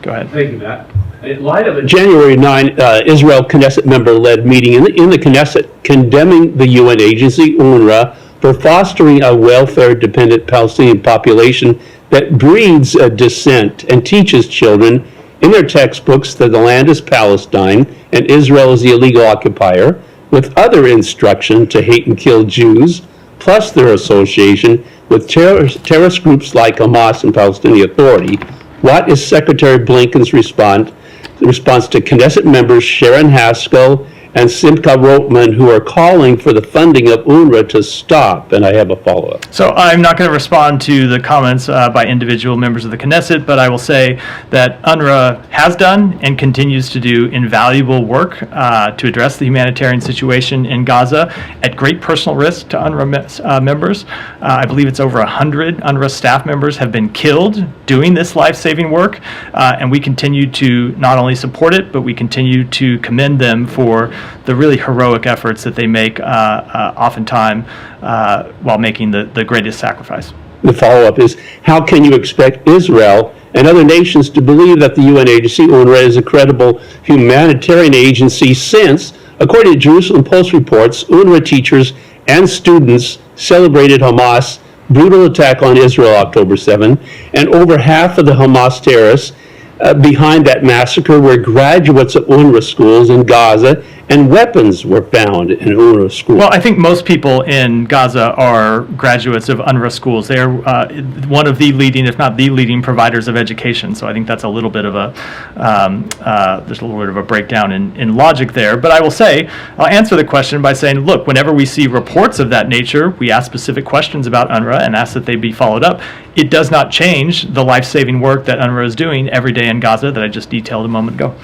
Go ahead. Thank you, Matt. In light of a January 9 Israel Knesset member-led meeting in the Knesset condemning the UN agency, UNRWA, for fostering a welfare-dependent Palestinian population that breeds dissent and teaches children in their textbooks that the land is Palestine and Israel is the illegal occupier, with other instruction to hate and kill Jews, plus their association with terrorist groups like Hamas and Palestinian Authority. What is Secretary Blinken's response to Knesset members Sharon Haskell and Simcha Rotman, who are calling for the funding of UNRWA to stop? And I have a follow-up. So I'm not going to respond to the comments by individual members of the Knesset, but I will say that UNRWA has done and continues to do invaluable work to address the humanitarian situation in Gaza at great personal risk to UNRWA members. I believe it's over 100 UNRWA staff members have been killed doing this life-saving work, and we continue to not only support it, but we continue to commend them for the really heroic efforts that they make oftentimes while making the greatest sacrifice. The follow-up is, how can you expect Israel and other nations to believe that the UN agency, UNRWA, is a credible humanitarian agency since, according to Jerusalem Post reports, UNRWA teachers and students celebrated Hamas' brutal attack on Israel October 7, and over half of the Hamas terrorists behind that massacre were graduates of UNRWA schools in Gaza, and weapons were found in UNRWA schools. Well, I think most people in Gaza are graduates of UNRWA schools. They are one of the leading, if not the leading, providers of education. So I think that's a little bit of a, there's a little bit of a breakdown in logic there. But I will say, I'll answer the question by saying, look, whenever we see reports of that nature, we ask specific questions about UNRWA and ask that they be followed up. It does not change the life-saving work that UNRWA is doing every day in Gaza that I just detailed a moment ago.